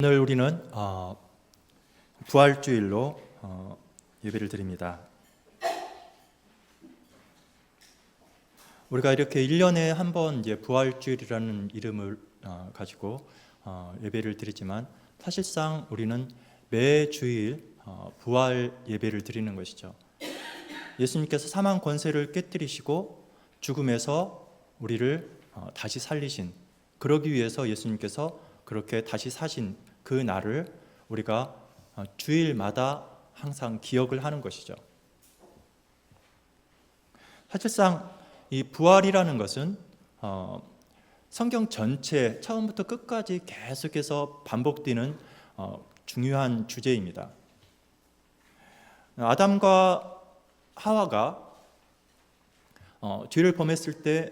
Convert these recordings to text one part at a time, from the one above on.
오늘 우리는 부활주일로 예배를 드립니다. 우리가 이렇게 1년에 한 번 이제 부활주일이라는 이름을 가지고 예배를 드리지만 사실상 우리는 매 주일 부활 예배를 드리는 것이죠. 예수님께서 사망 권세를 깨뜨리시고 죽음에서 우리를 다시 살리신, 그러기 위해서 예수님께서 그렇게 다시 사신 그 날을 우리가 주일마다 항상 기억을 하는 것이죠. 사실상 이 부활이라는 것은 성경 전체 처음부터 끝까지 계속해서 반복되는 중요한 주제입니다. 아담과 하와가 죄를 범했을 때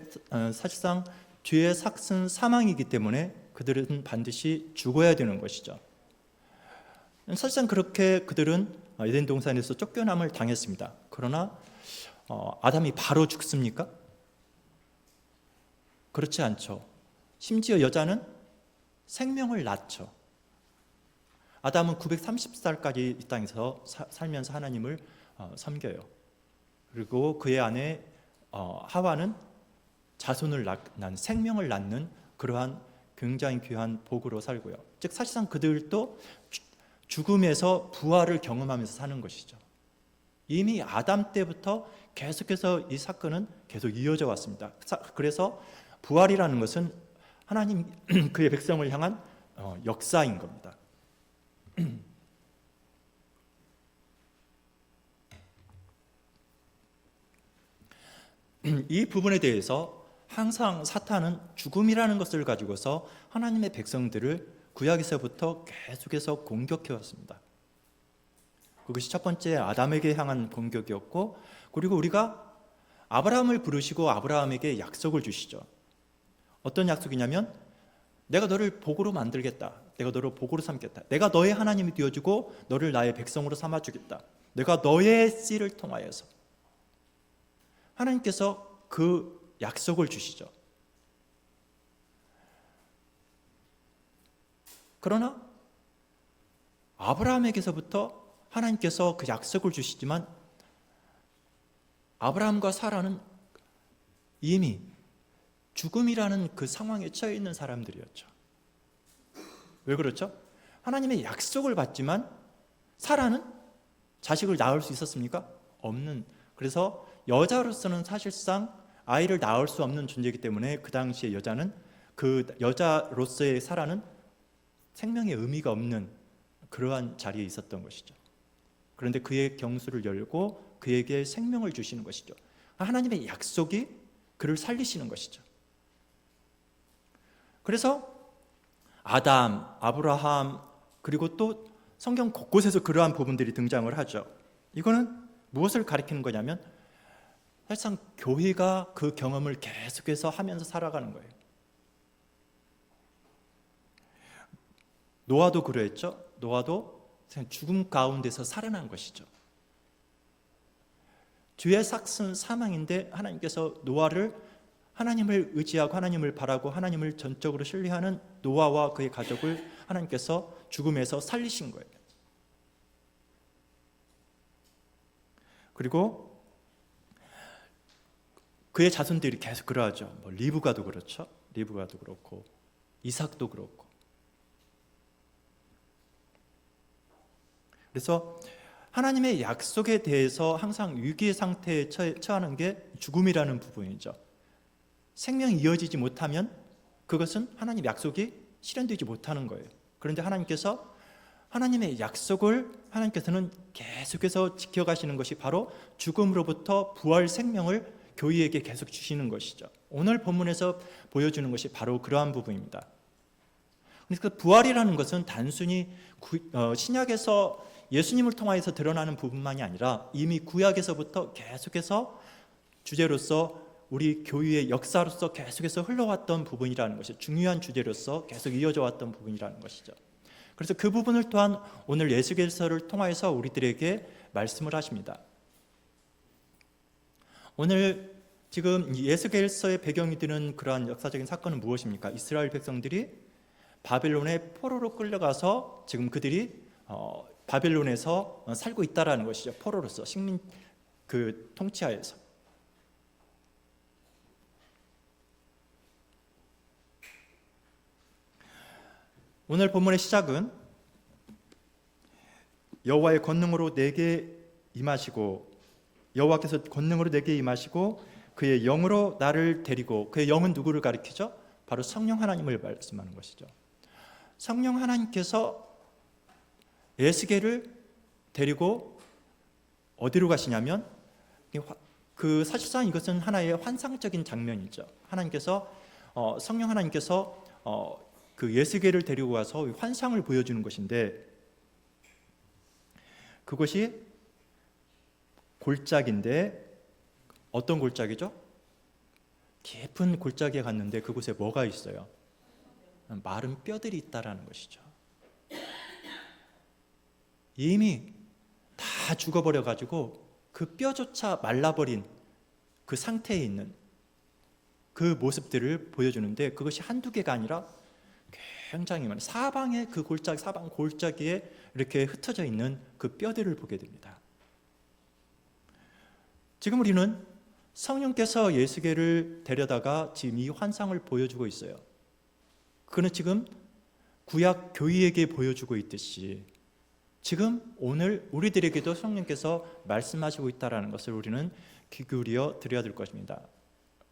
사실상 죄의 삭은 사망이기 때문에 그들은 반드시 죽어야 되는 것이죠. 사실상 그렇게 그들은 에덴 동산에서 쫓겨남을 당했습니다. 그러나 아담이 바로 죽습니까? 그렇지 않죠. 심지어 여자는 생명을 낳죠. 아담은 930살까지 이 땅에서 살면서 하나님을 섬겨요. 그리고 그의 아내 하와는 자손을 낳는, 생명을 낳는 그러한 굉장히 귀한 복으로 살고요. 즉 사실상 그들도 죽음에서 부활을 경험하면서 사는 것이죠. 이미 아담 때부터 계속해서 이 사건은 계속 이어져 왔습니다. 그래서 부활이라는 것은 하나님 그의 백성을 향한 역사인 겁니다. 이 부분에 대해서 항상 사탄은 죽음이라는 것을 가지고서 하나님의 백성들을 구약에서부터 계속해서 공격해 왔습니다. 그것이 첫 번째 아담에게 향한 공격이었고, 그리고 우리가 아브라함을 부르시고 아브라함에게 약속을 주시죠. 어떤 약속이냐면 내가 너를 복으로 만들겠다. 내가 너를 복으로 삼겠다. 내가 너의 하나님이 되어주고 너를 나의 백성으로 삼아주겠다. 내가 너의 씨를 통하여서. 하나님께서 그 약속을 주시죠. 그러나 아브라함에게서부터 하나님께서 그 약속을 주시지만 아브라함과 사라는 이미 죽음이라는 그 상황에 처해 있는 사람들이었죠. 왜 그렇죠? 하나님의 약속을 받지만 사라는 자식을 낳을 수 있었습니까? 없는. 그래서 여자로서는 사실상 아이를 낳을 수 없는 존재이기 때문에 그 당시에 여자는, 그 여자로서의 사라는 생명의 의미가 없는 그러한 자리에 있었던 것이죠. 그런데 그의 경수를 열고 그에게 생명을 주시는 것이죠. 하나님의 약속이 그를 살리시는 것이죠. 그래서 아담, 아브라함, 그리고 또 성경 곳곳에서 그러한 부분들이 등장을 하죠. 이거는 무엇을 가리키는 거냐면 사실상 교회가 그 경험을 계속해서 하면서 살아가는 거예요. 노아도 그랬죠. 노아도 죽음 가운데서 살아난 것이죠. 죄의 삭은 사망인데 하나님께서 노아를, 하나님을 의지하고 하나님을 바라고 하나님을 전적으로 신뢰하는 노아와 그의 가족을 하나님께서 죽음에서 살리신 거예요. 그리고 그의 자손들이 계속 그러하죠. 리브가도 그렇죠. 리브가도 그렇고 이삭도 그렇고. 그래서 하나님의 약속에 대해서 항상 위기의 상태에 처하는 게 죽음이라는 부분이죠. 생명이 이어지지 못하면 그것은 하나님 약속이 실현되지 못하는 거예요. 그런데 하나님께서 하나님의 약속을 하나님께서는 계속해서 지켜가시는 것이 바로 죽음으로부터 부활 생명을 교회에게 계속 주시는 것이죠. 오늘 본문에서 보여주는 것이 바로 그러한 부분입니다. 그러니까 부활이라는 것은 단순히 신약에서 예수님을 통하여서 드러나는 부분만이 아니라 이미 구약에서부터 계속해서 주제로서 우리 교회의 역사로서 계속해서 흘러왔던 부분이라는 것이 중요한 주제로서 계속 이어져 왔던 부분이라는 것이죠. 그래서 그 부분을 또한 오늘 예수께서를 통하여서 우리들에게 말씀을 하십니다. 오늘 지금 예수께서의 배경이 되는 그러한 역사적인 사건은 무엇입니까? 이스라엘 백성들이 바벨론의 포로로 끌려가서 지금 그들이 바벨론에서 살고 있다라는 것이죠. 포로로서 식민 그 통치하에서. 오늘 본문의 시작은 여호와의 권능으로 내게 임하시고, 여호와께서 권능으로 내게 임하시고 그의 영으로 나를 데리고, 그의 영은 누구를 가리키죠? 바로 성령 하나님을 말씀하는 것이죠. 성령 하나님께서 에스겔을 데리고 어디로 가시냐면, 그 사실상 이것은 하나의 환상적인 장면이죠. 하나님께서 성령 하나님께서 그 에스겔을 데리고 가서 환상을 보여주는 것인데, 그것이 골짜기인데 어떤 골짜기죠? 깊은 골짜기에 갔는데 그곳에 뭐가 있어요? 마른 뼈들이 있다라는 것이죠. 이미 다 죽어버려 가지고 그 뼈조차 말라버린 그 상태에 있는 그 모습들을 보여주는데, 그것이 한두 개가 아니라 굉장히 많은 사방의 그 골짜기, 사방 골짜기에 이렇게 흩어져 있는 그 뼈들을 보게 됩니다. 지금 우리는 성령께서 예수계를 데려다가 지금 이 환상을 보여주고 있어요. 그는 지금 구약 교회에게 보여주고 있듯이 지금 오늘 우리들에게도 성령께서 말씀하시고 있다는 것을 우리는 귀 기울여 드려야 될 것입니다.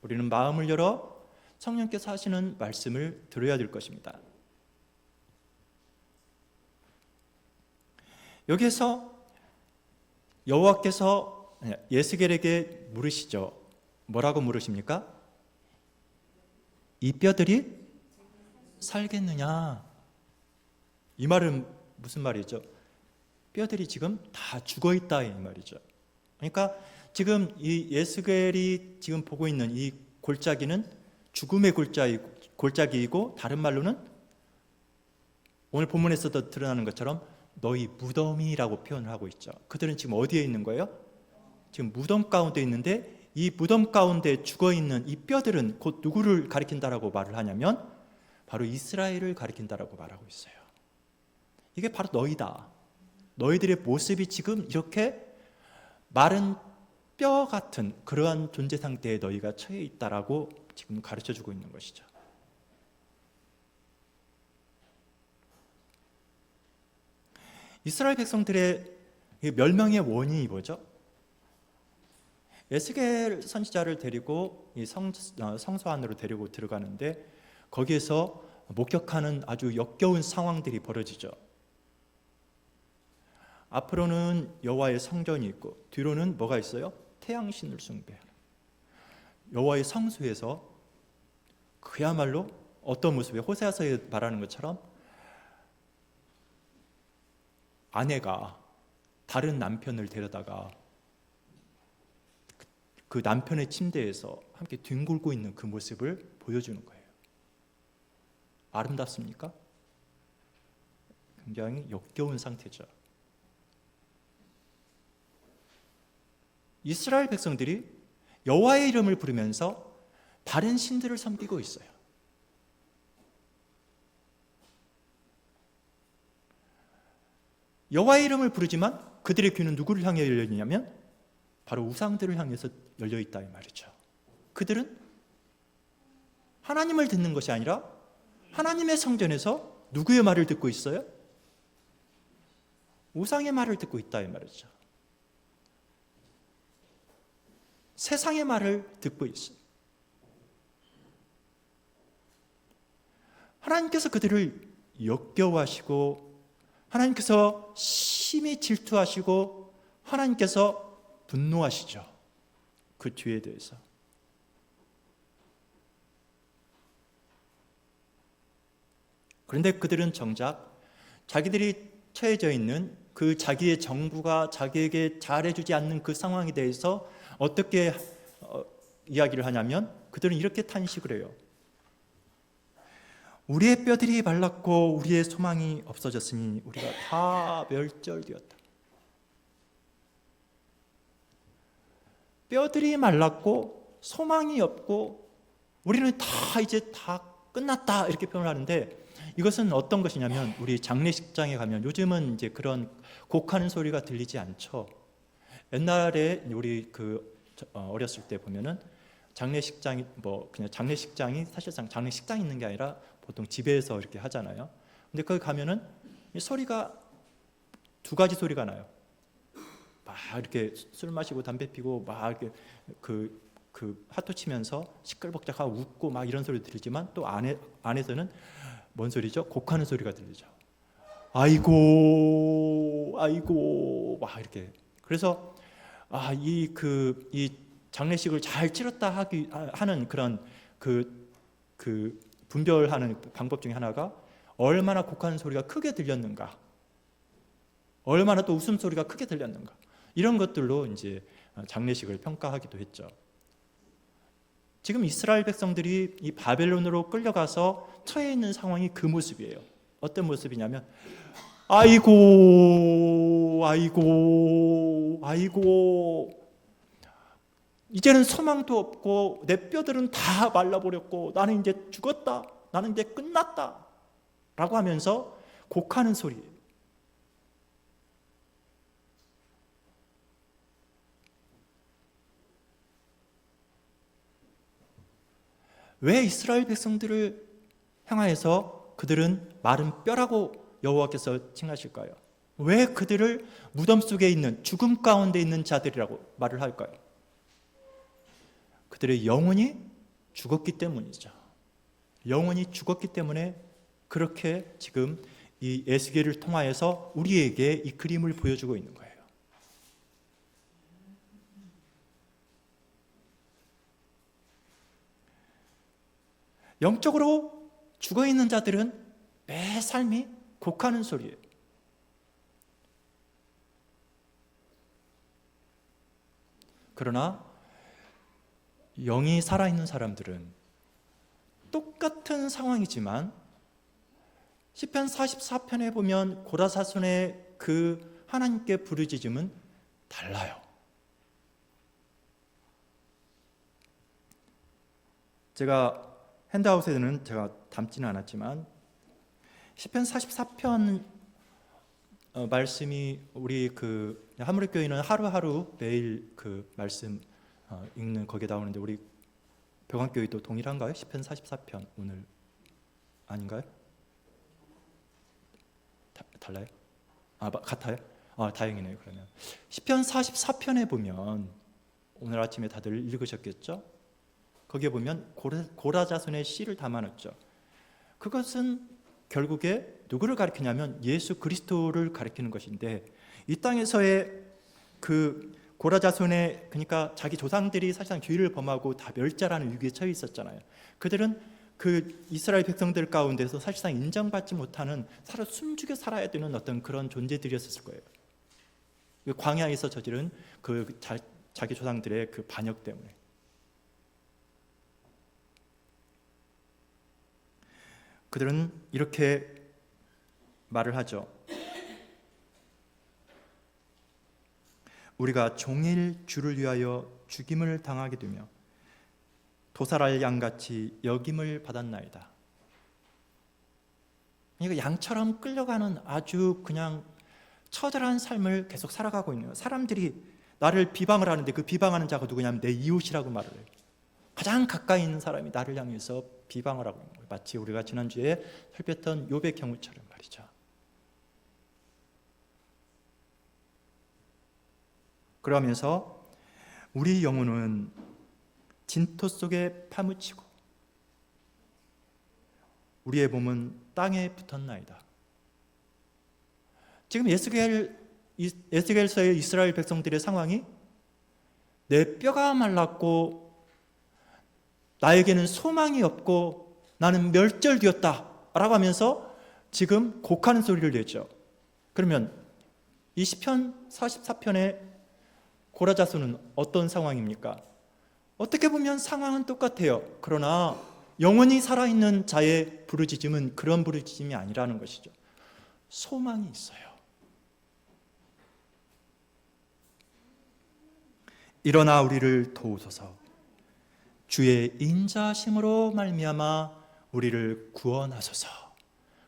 우리는 마음을 열어 성령께서 하시는 말씀을 들어야 될 것입니다. 여기에서 여호와께서 예스겔에게 물으시죠. 뭐라고 물으십니까? 이 뼈들이 살겠느냐? 이 말은 무슨 말이죠? 뼈들이 지금 다 죽어 있다 이 말이죠. 그러니까 지금 이 예스겔이 지금 보고 있는 이 골짜기는 죽음의 골짜기이고, 다른 말로는 오늘 본문에서도 드러나는 것처럼 너희 무덤이라고 표현을 하고 있죠. 그들은 지금 어디에 있는 거예요? 지금 무덤 가운데 있는데, 이 무덤 가운데 죽어있는 이 뼈들은 곧 누구를 가리킨다라고 말을 하냐면 바로 이스라엘을 가리킨다라고 말하고 있어요. 이게 바로 너희다. 너희들의 모습이 지금 이렇게 마른 뼈 같은 그러한 존재 상태에 너희가 처해 있다라고 지금 가르쳐주고 있는 것이죠. 이스라엘 백성들의 멸망의 원인이 뭐죠? 에스겔 선지자를 데리고 이 성소 안으로 데리고 들어가는데, 거기에서 목격하는 아주 역겨운 상황들이 벌어지죠. 앞으로는 여호와의 성전이 있고 뒤로는 뭐가 있어요? 태양신을 숭배하는 여호와의 성소에서 그야말로 어떤 모습에, 호세아서에 말하는 것처럼 아내가 다른 남편을 데려다가 그 남편의 침대에서 함께 뒹굴고 있는 그 모습을 보여주는 거예요. 아름답습니까? 굉장히 역겨운 상태죠. 이스라엘 백성들이 여호와의 이름을 부르면서 다른 신들을 섬기고 있어요. 여호와의 이름을 부르지만 그들의 귀는 누구를 향해 열려 있냐면 바로 우상들을 향해서 열려 있다 이 말이죠. 그들은 하나님을 듣는 것이 아니라 하나님의 성전에서 누구의 말을 듣고 있어요? 우상의 말을 듣고 있다 이 말이죠. 세상의 말을 듣고 있어요. 하나님께서 그들을 역겨워하시고, 하나님께서 심히 질투하시고, 하나님께서 분노하시죠. 그 뒤에 대해서. 그런데 그들은 정작 자기들이 처해져 있는 그 자기의 정부가 자기에게 잘해주지 않는 그 상황에 대해서 어떻게 이야기를 하냐면, 그들은 이렇게 탄식을 해요. 우리의 뼈들이 말랐고 우리의 소망이 없어졌으니 우리가 다 멸절되었다. 뼈들이 말랐고 소망이 없고 우리는 다 이제 다 끝났다 이렇게 표현을 하는데, 이것은 어떤 것이냐면 우리 장례식장에 가면 요즘은 이제 그런 곡하는 소리가 들리지 않죠. 옛날에 우리 어렸을 때 보면은 장례식장이 그냥 장례식장이 사실상 장례식장이 있는 게 아니라 보통 집에서 이렇게 하잖아요. 근데 거기 가면은 이 소리가 두 가지 소리가 나요. 막 이렇게 술 마시고 담배 피고 막 이렇게 하토 치면서 시끌벅적하고 웃고 막 이런 소리 들리지만 또 안에서는 뭔 소리죠? 곡하는 소리가 들리죠. 아이고 아이고 막 이렇게. 그래서 이 장례식을 잘 치렀다 하는 그런 분별하는 방법 중에 하나가 얼마나 곡하는 소리가 크게 들렸는가, 얼마나 또 웃음소리가 크게 들렸는가, 이런 것들로 이제 장례식을 평가하기도 했죠. 지금 이스라엘 백성들이 이 바벨론으로 끌려가서 처해 있는 상황이 그 모습이에요. 어떤 모습이냐면 아이고 아이고 아이고 이제는 소망도 없고 내 뼈들은 다 말라버렸고 나는 이제 죽었다, 나는 이제 끝났다 라고 하면서 곡하는 소리예요. 왜 이스라엘 백성들을 향하여서 그들은 마른 뼈라고 여호와께서 칭하실까요? 왜 그들을 무덤 속에 있는, 죽음 가운데 있는 자들이라고 말을 할까요? 그들의 영혼이 죽었기 때문이죠. 영혼이 죽었기 때문에 그렇게 지금 이 에스겔을 통하여서 우리에게 이 그림을 보여주고 있는 거예요. 영적으로 죽어있는 자들은 매 삶이 곡하는 소리예요. 그러나 영이 살아있는 사람들은 똑같은 상황이지만 시편 44편에 보면 고라사손의 그 하나님께 부르짖음은 달라요. 제가 핸드아웃에는 제가 담지는 않았지만 시편 44편 말씀이 우리 하무리교회는 하루하루 매일 그 말씀 읽는 거기에 나오는데 우리 벽안교회도 동일한가요? 시편 44편 오늘 아닌가요? 달라요? 같아요? 다행이네요. 그러면 시편 44편에 보면 오늘 아침에 다들 읽으셨겠죠? 거기에 보면 고라자손의 씨를 담아놨죠. 그것은 결국에 누구를 가리키냐면 예수 그리스도를 가리키는 것인데, 이 땅에서의 그 고라자손의, 그러니까 자기 조상들이 사실상 죄를 범하고 다 멸절하는 위기에 처해 있었잖아요. 그들은 그 이스라엘 백성들 가운데서 사실상 인정받지 못하는 숨죽여 살아야 되는 어떤 그런 존재들이었을 거예요. 광야에서 저지른 자기 조상들의 그 반역 때문에. 그들은 이렇게 말을 하죠. 우리가 종일 주를 위하여 죽임을 당하게 되며 도살할 양같이 여김을 받았나이다. 그러니까 양처럼 끌려가는 아주 그냥 처절한 삶을 계속 살아가고 있는 거예요. 사람들이 나를 비방을 하는데 그 비방하는 자가 누구냐면 내 이웃이라고 말을 해요. 가장 가까이 있는 사람이 나를 향해서 비방을 하고 있는 거예요. 마치 우리가 지난주에 살폈던 욥의 경우처럼 말이죠. 그러면서 우리 영혼은 진토 속에 파묻히고 우리의 몸은 땅에 붙었나이다. 지금 에스겔서의 이스라엘 백성들의 상황이 내 뼈가 말랐고 나에게는 소망이 없고 나는 멸절되었다 라고 하면서 지금 곡하는 소리를 내죠. 그러면 이 시편 44편의 고라자손은 어떤 상황입니까? 어떻게 보면 상황은 똑같아요. 그러나 영원히 살아있는 자의 부르짖음은 그런 부르짖음이 아니라는 것이죠. 소망이 있어요. 일어나 우리를 도우소서. 주의 인자심으로 말미암아 우리를 구원하소서.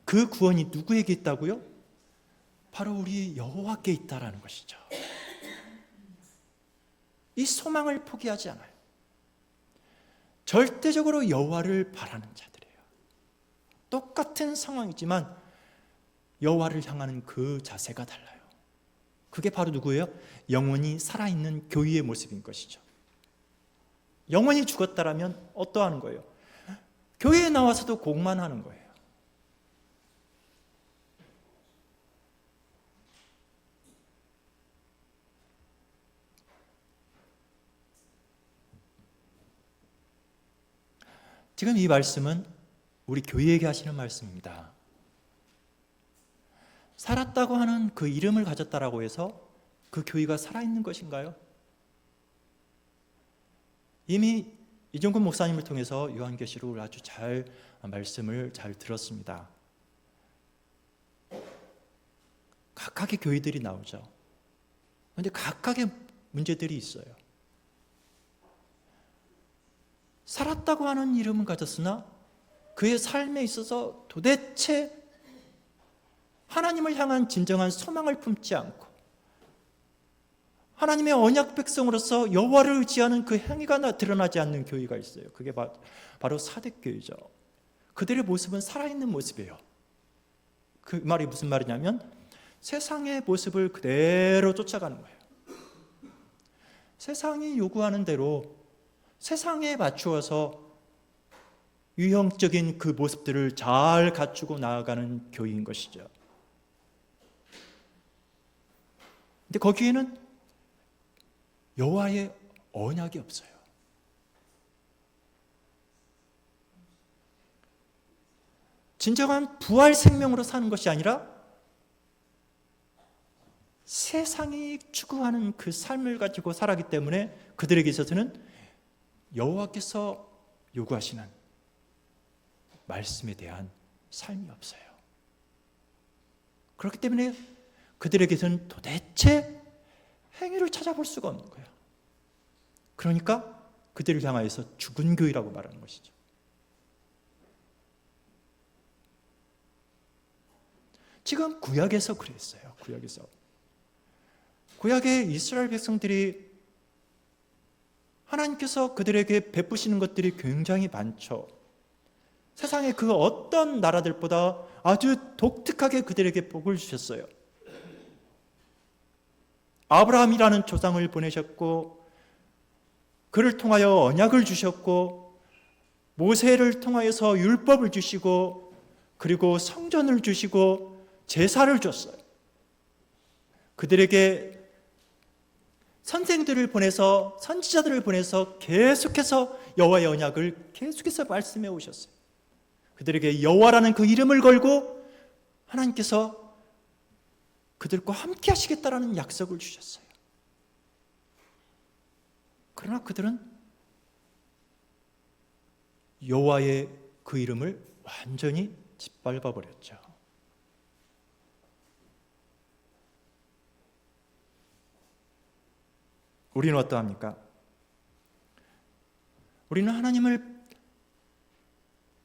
그 구원이 누구에게 있다고요? 바로 우리 여호와께 있다라는 것이죠. 이 소망을 포기하지 않아요. 절대적으로 여호와를 바라는 자들이에요. 똑같은 상황이지만 여호와를 향하는 그 자세가 달라요. 그게 바로 누구예요? 영원히 살아있는 교회의 모습인 것이죠. 영원히 죽었다라면 어떠하는 거예요? 교회에 나와서도 곡만 하는 거예요. 지금 이 말씀은 우리 교회에게 하시는 말씀입니다. 살았다고 하는 그 이름을 가졌다라고 해서 그 교회가 살아있는 것인가요? 이미 이종근 목사님을 통해서 요한계시록을 아주 잘 말씀을 잘 들었습니다. 각각의 교회들이 나오죠. 그런데 각각의 문제들이 있어요. 살았다고 하는 이름은 가졌으나 그의 삶에 있어서 도대체 하나님을 향한 진정한 소망을 품지 않고 하나님의 언약 백성으로서 여호와를 의지하는 그 행위가 드러나지 않는 교회가 있어요. 그게 바로 사대교회죠. 그들의 모습은 살아있는 모습이에요. 그 말이 무슨 말이냐면 세상의 모습을 그대로 쫓아가는 거예요. 세상이 요구하는 대로 세상에 맞추어서 유형적인 그 모습들을 잘 갖추고 나아가는 교회인 것이죠. 근데 거기에는 여호와의 언약이 없어요. 진정한 부활 생명으로 사는 것이 아니라 세상이 추구하는 그 삶을 가지고 살았기 때문에 그들에게 있어서는 여호와께서 요구하시는 말씀에 대한 삶이 없어요. 그렇기 때문에 그들에게서는 도대체 행위를 찾아볼 수가 없는 거예요. 그러니까 그들을 향하여서 죽은 교회라고 말하는 것이죠. 지금 구약에서 그랬어요. 구약의 이스라엘 백성들이 하나님께서 그들에게 베푸시는 것들이 굉장히 많죠. 세상의 그 어떤 나라들보다 아주 독특하게 그들에게 복을 주셨어요. 아브라함이라는 조상을 보내셨고 그를 통하여 언약을 주셨고 모세를 통하여서 율법을 주시고 그리고 성전을 주시고 제사를 줬어요. 그들에게 선생들을 보내서 선지자들을 보내서 계속해서 여호와의 언약을 계속해서 말씀해 오셨어요. 그들에게 여호와라는 그 이름을 걸고 하나님께서 그들과 함께 하시겠다라는 약속을 주셨어요. 그러나 그들은 여호와의 그 이름을 완전히 짓밟아 버렸죠. 우리는 어떠합니까? 우리는 하나님을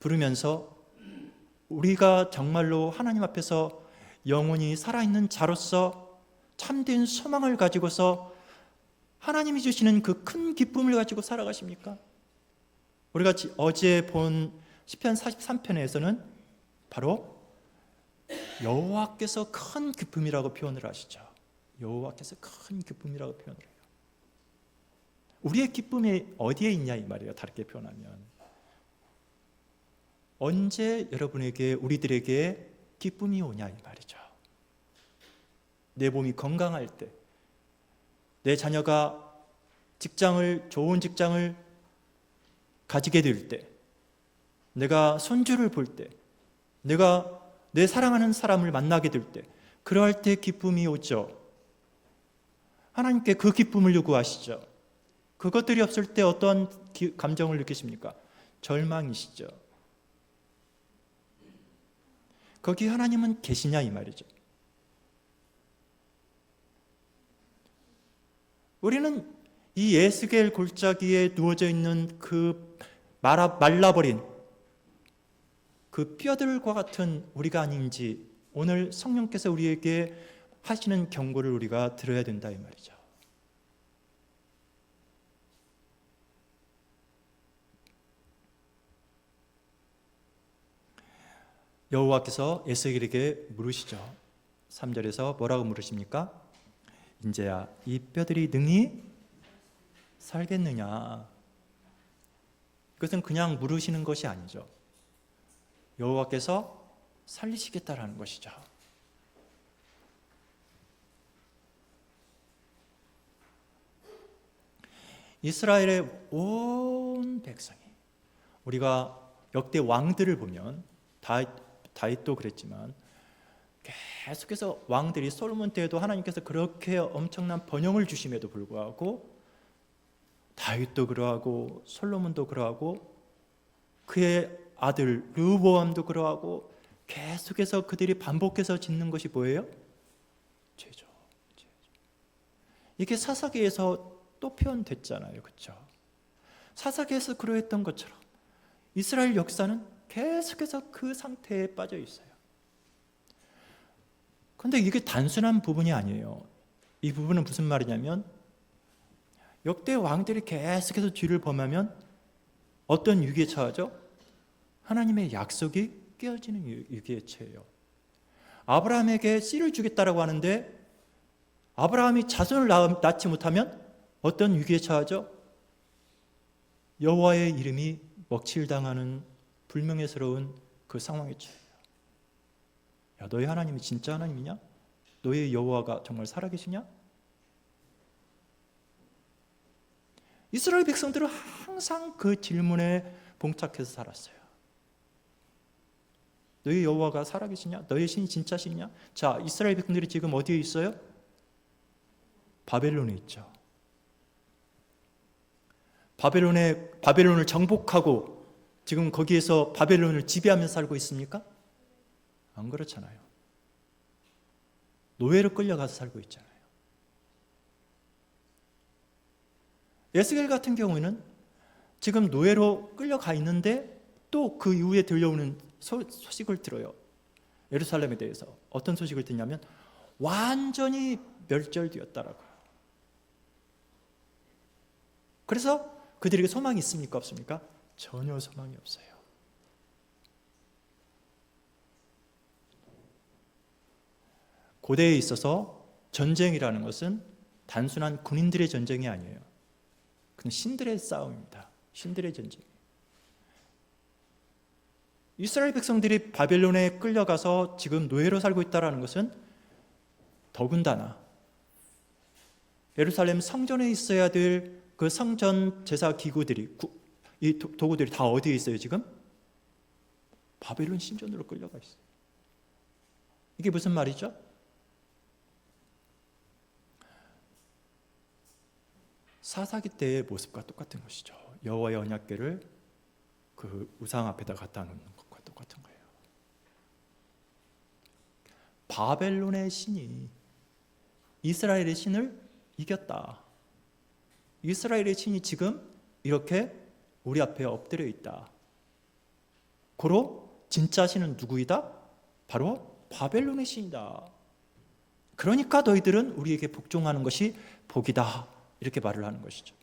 부르면서 우리가 정말로 하나님 앞에서 영원히 살아있는 자로서 참된 소망을 가지고서 하나님이 주시는 그 큰 기쁨을 가지고 살아가십니까? 우리가 어제 본 시편 43편에서는 바로 여호와께서 큰 기쁨이라고 표현을 하시죠. 여호와께서 큰 기쁨이라고 표현을 해요. 우리의 기쁨이 어디에 있냐 이 말이에요. 다르게 표현하면 언제 여러분에게 우리들에게 기쁨이 오냐 이 말이죠. 내 몸이 건강할 때, 내 자녀가 좋은 직장을 가지게 될 때, 내가 손주를 볼 때, 내가 내 사랑하는 사람을 만나게 될 때, 그러할 때 기쁨이 오죠. 하나님께 그 기쁨을 요구하시죠. 그것들이 없을 때 어떤 감정을 느끼십니까? 절망이시죠. 거기 하나님은 계시냐 이 말이죠. 우리는 이 에스겔 골짜기에 누워져 있는 그 말라버린 그 뼈들과 같은 우리가 아닌지 오늘 성령께서 우리에게 하시는 경고를 우리가 들어야 된다 이 말이죠. 여호와께서 에스겔에게 물으시죠. 3절에서 뭐라고 물으십니까? 인제야 이 뼈들이 능히 살겠느냐. 이것은 그냥 물으시는 것이 아니죠. 여호와께서 살리시겠다라는 것이죠. 이스라엘의 온 백성이, 우리가 역대 왕들을 보면 다윗도 그랬지만 계속해서 왕들이, 솔로몬 때에도 하나님께서 그렇게 엄청난 번영을 주심에도 불구하고 다윗도 그러하고 솔로몬도 그러하고 그의 아들 르호보암도 그러하고 계속해서 그들이 반복해서 짓는 것이 뭐예요? 죄죠. 이게 사사기에서 또 표현됐잖아요. 그렇죠? 사사기에서 그러했던 것처럼 이스라엘 역사는 계속해서 그 상태에 빠져 있어요. 그런데 이게 단순한 부분이 아니에요. 이 부분은 무슨 말이냐면 역대 왕들이 계속해서 죄를 범하면 어떤 위기에 처하죠? 하나님의 약속이 깨어지는 위기에 처해요. 아브라함에게 씨를 주겠다라고 하는데 아브라함이 자손을 낳지 못하면 어떤 위기에 처하죠? 여호와의 이름이 먹칠당하는 불명예스러운 그 상황에 처해요. 야, 너희 하나님이 진짜 하나님이냐? 너희 여호와가 정말 살아계시냐? 이스라엘 백성들은 항상 그 질문에 봉착해서 살았어요. 너희 여호와가 살아계시냐? 너희 신이 진짜 신이냐? 자, 이스라엘 백성들이 지금 어디에 있어요? 바벨론에 있죠. 바벨론을 정복하고 지금 거기에서 바벨론을 지배하면서 살고 있습니까? 안 그렇잖아요. 노예로 끌려가서 살고 있잖아요. 에스겔 같은 경우에는 지금 노예로 끌려가 있는데 또 그 이후에 들려오는 소식을 들어요. 예루살렘에 대해서 어떤 소식을 듣냐면 완전히 멸절되었다라고요. 그래서 그들에게 소망이 있습니까? 없습니까? 전혀 소망이 없어요. 고대에 있어서 전쟁이라는 것은 단순한 군인들의 전쟁이 아니에요. 그건 신들의 싸움입니다. 신들의 전쟁. 이스라엘 백성들이 바벨론에 끌려가서 지금 노예로 살고 있다는 것은 더군다나 예루살렘 성전에 있어야 될 그 성전 제사 기구들이, 이 도구들이 다 어디에 있어요 지금? 바벨론 신전으로 끌려가 있어요. 이게 무슨 말이죠? 사사기 때의 모습과 똑같은 것이죠. 여호와의 언약궤를 그 우상 앞에다 갖다 놓는 것과 똑같은 거예요. 바벨론의 신이 이스라엘의 신을 이겼다. 이스라엘의 신이 지금 이렇게 우리 앞에 엎드려 있다. 고로 진짜 신은 누구이다? 바로 바벨론의 신이다. 그러니까 너희들은 우리에게 복종하는 것이 복이다. 이렇게 말을 하는 것이죠.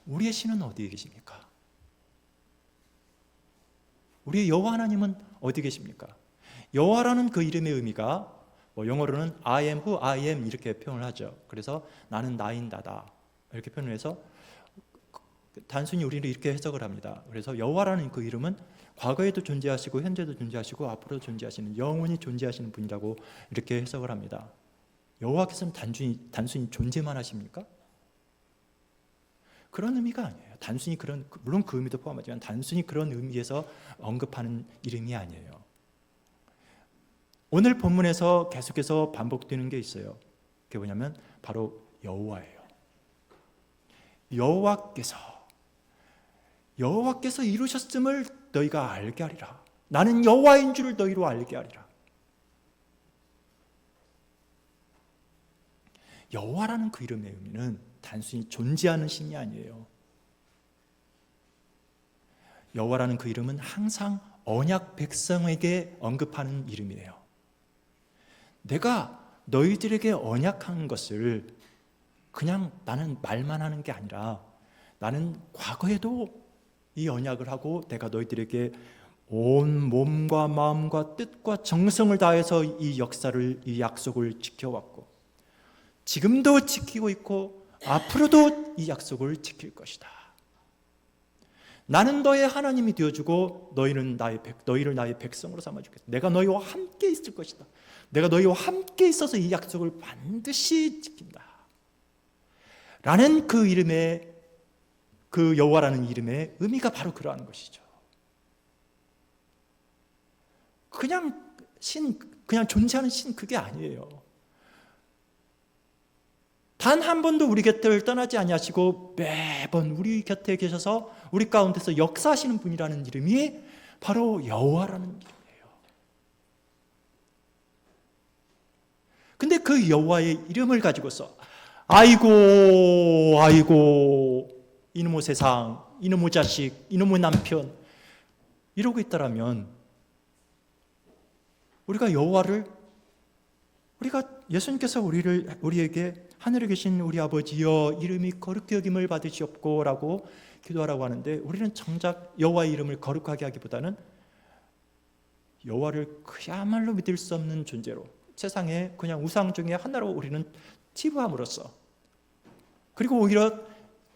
우리의 신은 어디에 계십니까? 우리의 여호와 하나님은 어디 계십니까? 여호와라는 그 이름의 의미가 영어로는 I am who I am 이렇게 표현을 하죠. 그래서 나는 나인 나다 이렇게 표현을 해서 단순히 우리는 이렇게 해석을 합니다. 그래서 여호와라는 그 이름은 과거에도 존재하시고 현재도 존재하시고 앞으로도 존재하시는, 영원히 존재하시는 분이라고 이렇게 해석을 합니다. 여호와께서는 단순히 존재만 하십니까? 그런 의미가 아니에요. 단순히 그런, 물론 그 의미도 포함하지만 단순히 그런 의미에서 언급하는 이름이 아니에요. 오늘 본문에서 계속해서 반복되는 게 있어요. 그게 뭐냐면 바로 여호와예요. 여호와께서 이루셨음을 너희가 알게 하리라. 나는 여호와인 줄을 너희로 알게 하리라. 여호와라는 그 이름의 의미는 단순히 존재하는 신이 아니에요. 여호와라는 그 이름은 항상 언약 백성에게 언급하는 이름이에요. 내가 너희들에게 언약한 것을 그냥 나는 말만 하는 게 아니라 나는 과거에도 이 언약을 하고 내가 너희들에게 온 몸과 마음과 뜻과 정성을 다해서 이 역사를, 이 약속을 지켜왔고 지금도 지키고 있고 앞으로도 이 약속을 지킬 것이다. 나는 너의 하나님이 되어주고 너희를 나의 백성으로 삼아주겠다. 내가 너희와 함께 있을 것이다. 내가 너희와 함께 있어서 이 약속을 반드시 지킨다. 라는 그 이름의, 그 여호와라는 이름의 의미가 바로 그러한 것이죠. 그냥 신, 그냥 존재하는 신, 그게 아니에요. 단 한 번도 우리 곁을 떠나지 아니하시고 매번 우리 곁에 계셔서 우리 가운데서 역사하시는 분이라는 이름이 바로 여호와라는 이름이에요. 근데 그 여호와의 이름을 가지고서 아이고 이놈의 세상, 이놈의 자식, 이놈의 남편 이러고 있다라면 우리가 여호와를, 우리가 예수님께서 우리에게 하늘에 계신 우리 아버지여 이름이 거룩히 여김을 받으시옵고 라고 기도하라고 하는데 우리는 정작 여호와의 이름을 거룩하게 하기보다는 여호와를 그야말로 믿을 수 없는 존재로, 세상에 그냥 우상 중에 하나로 우리는 치부함으로써, 그리고 오히려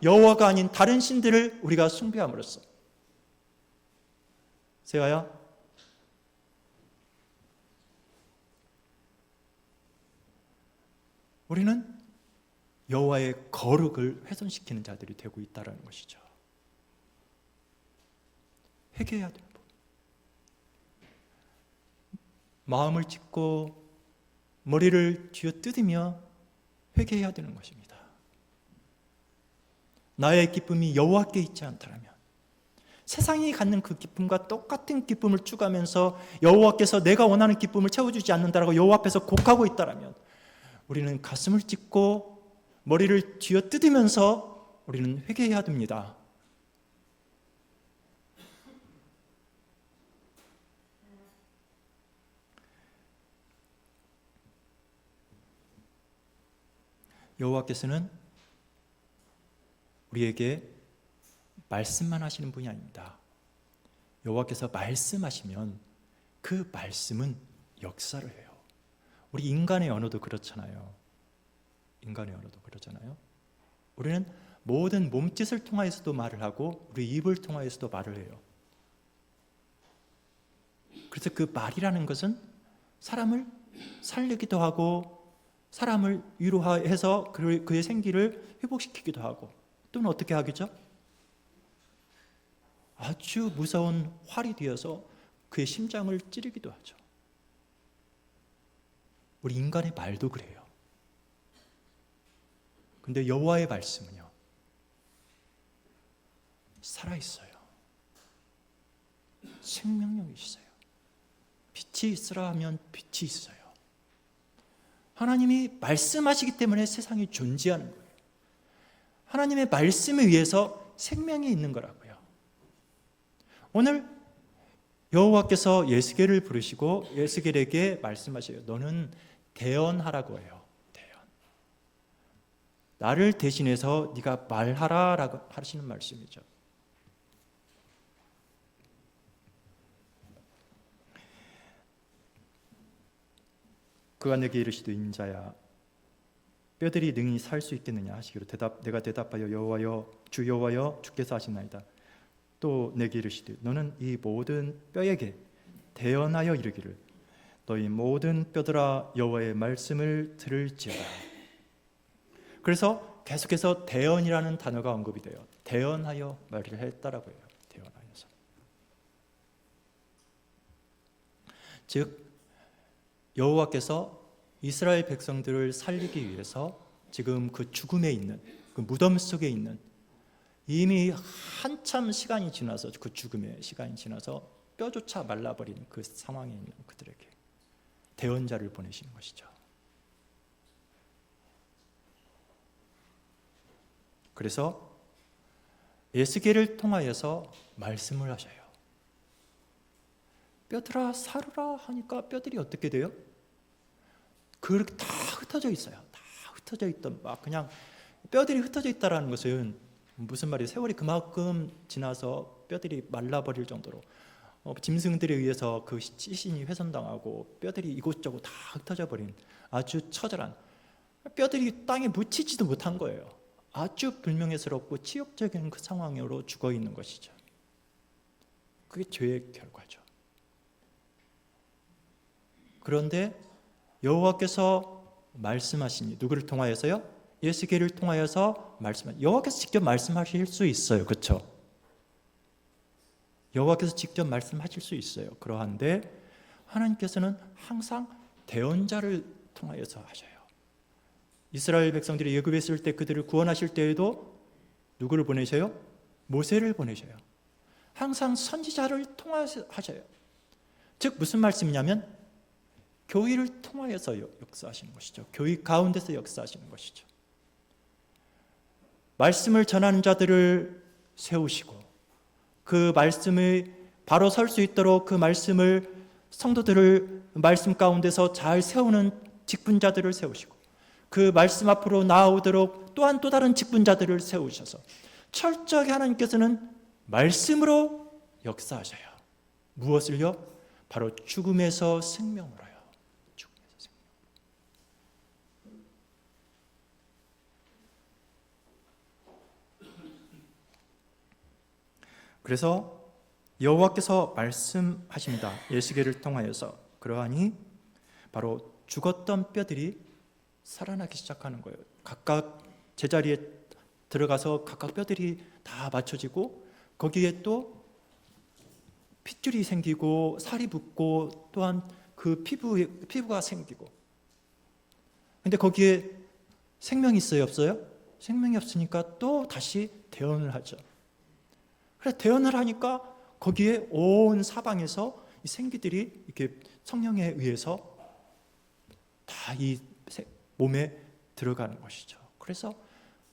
여호와가 아닌 다른 신들을 우리가 숭배함으로써, 세아야, 우리는 여호와의 거룩을 훼손시키는 자들이 되고 있다는 것이죠. 회개해야 되는 법. 마음을 찢고 머리를 쥐어뜯으며 회개해야 되는 것입니다. 나의 기쁨이 여호와께 있지 않다면, 세상이 갖는 그 기쁨과 똑같은 기쁨을 추구하면서 여호와께서 내가 원하는 기쁨을 채워주지 않는다라고 여호와 앞에서 곡하고 있다면 우리는 가슴을 찢고 머리를 쥐어뜯으면서 우리는 회개해야 됩니다. 여호와께서는 우리에게 말씀만 하시는 분이 아닙니다. 여호와께서 말씀하시면 그 말씀은 역사를 해요. 우리 인간의 언어도 그렇잖아요. 우리는 모든 몸짓을 통하여서도 말을 하고 우리 입을 통하여서도 말을 해요. 그래서 그 말이라는 것은 사람을 살리기도 하고 사람을 위로해서 그의 생기를 회복시키기도 하고, 또는 어떻게 하겠죠? 아주 무서운 활이 되어서 그의 심장을 찌르기도 하죠. 우리 인간의 말도 그래요. 근데 여호와의 말씀은요, 살아있어요. 생명력이 있어요. 빛이 있으라 하면 빛이 있어요. 하나님이 말씀하시기 때문에 세상이 존재하는 거예요. 하나님의 말씀에 의해서 생명이 있는 거라고요. 오늘 여호와께서 예스겔을 부르시고 예스겔에게 말씀하셔요. 너는 대언하라고 해요. 대언. 나를 대신해서 네가 말하라라고 하시는 말씀이죠. 그가 내게 이르시되 인자야 뼈들이 능히 살 수 있겠느냐 하시기로 내가 대답하여 여호와여 주 여호와여 주께서 하시나이다. 또 내게 이르시되 너는 이 모든 뼈에게 대언하여 이르기를 너희 모든 뼈들아 여호와의 말씀을 들을지어다. 그래서 계속해서 대언이라는 단어가 언급이 돼요. 대언하여 말을 했다라고 해요. 대언하여서. 즉 여호와께서 이스라엘 백성들을 살리기 위해서 지금 그 죽음에 있는, 그 무덤 속에 있는, 이미 한참 시간이 지나서, 그 죽음의 시간이 지나서 뼈조차 말라버린 그 상황에 있는 그들에게 대언자를 보내시는 것이죠. 그래서 에스겔을 통하여서 말씀을 하셔요. 뼈들아 살으라 하니까 뼈들이 어떻게 돼요? 그렇게 다 흩어져 있어요. 다 흩어져 있던 막 그냥 뼈들이 흩어져 있다라는 것은 무슨 말이에요? 세월이 그만큼 지나서 뼈들이 말라버릴 정도로 짐승들에 의해서 그 시신이 훼손당하고 뼈들이 이곳저곳 다 흩어져 버린 아주 처절한, 뼈들이 땅에 묻히지도 못한 거예요. 아주 불명예스럽고 치욕적인 그 상황으로 죽어 있는 것이죠. 그게 죄의 결과죠. 그런데 여호와께서 말씀하시니 누구를 통하여서요? 에스겔을 통하여서 말씀하시. 여호와께서 직접 말씀하실 수 있어요. 그렇죠? 여호와께서 직접 말씀하실 수 있어요. 그러한데 하나님께서는 항상 대언자를 통하여서 하셔요. 이스라엘 백성들이 애굽에 있을 때 그들을 구원하실 때에도 누구를 보내셔요? 모세를 보내셔요. 항상 선지자를 통하여서 하셔요. 즉 무슨 말씀이냐면 교회를 통하여서 역사하시는 것이죠. 교회 가운데서 역사하시는 것이죠. 말씀을 전하는 자들을 세우시고 그 말씀을 바로 설 수 있도록 그 말씀을 성도들을 말씀 가운데서 잘 세우는 직분자들을 세우시고 그 말씀 앞으로 나아오도록 또한 또 다른 직분자들을 세우셔서 철저하게 하나님께서는 말씀으로 역사하셔요. 무엇을요? 바로 죽음에서 생명으로요. 죽음에서 생명. 그래서 여호와께서 말씀하십니다. 에스겔을 통하여서. 그러하니 바로 죽었던 뼈들이 살아나기 시작하는 거예요. 각각 제자리에 들어가서 각각 뼈들이 다 맞춰지고 거기에 또 핏줄이 생기고 살이 붙고 또한 그 피부가 생기고. 근데 거기에 생명이 있어요, 없어요? 생명이 없으니까 또 다시 대언을 하죠. 그래서 대언을 하니까 거기에 온 사방에서 이 생기들이 이렇게 성령에 의해서 다 이 몸에 들어가는 것이죠. 그래서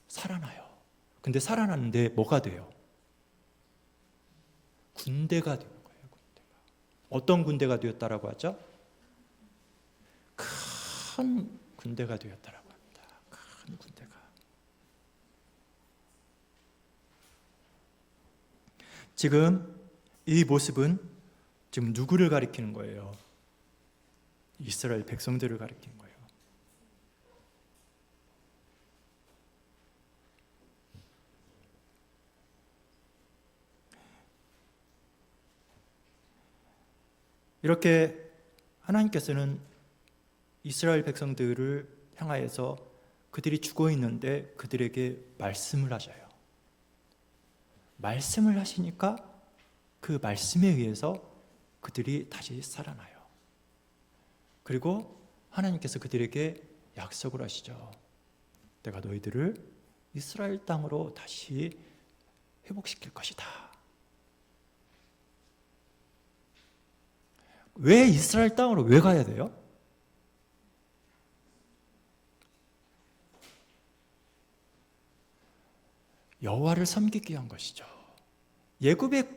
살아나요. 근데 살아나는데 뭐가 돼요? 군대가 되는 거예요. 군대가. 어떤 군대가 되었다라고 하죠? 큰 군대가 되었다라고 합니다. 큰 군대가. 지금 이 모습은 지금 누구를 가리키는 거예요? 이스라엘 백성들을 가리키는 거예요. 이렇게 하나님께서는 이스라엘 백성들을 향하여서 그들이 죽어 있는데 그들에게 말씀을 하셔요. 말씀을 하시니까 그 말씀에 의해서 그들이 다시 살아나요. 그리고 하나님께서 그들에게 약속을 하시죠. 내가 너희들을 이스라엘 땅으로 다시 회복시킬 것이다. 왜 이스라엘 땅으로 왜 가야 돼요? 여호와를 섬기기 위한 것이죠. 예굽에서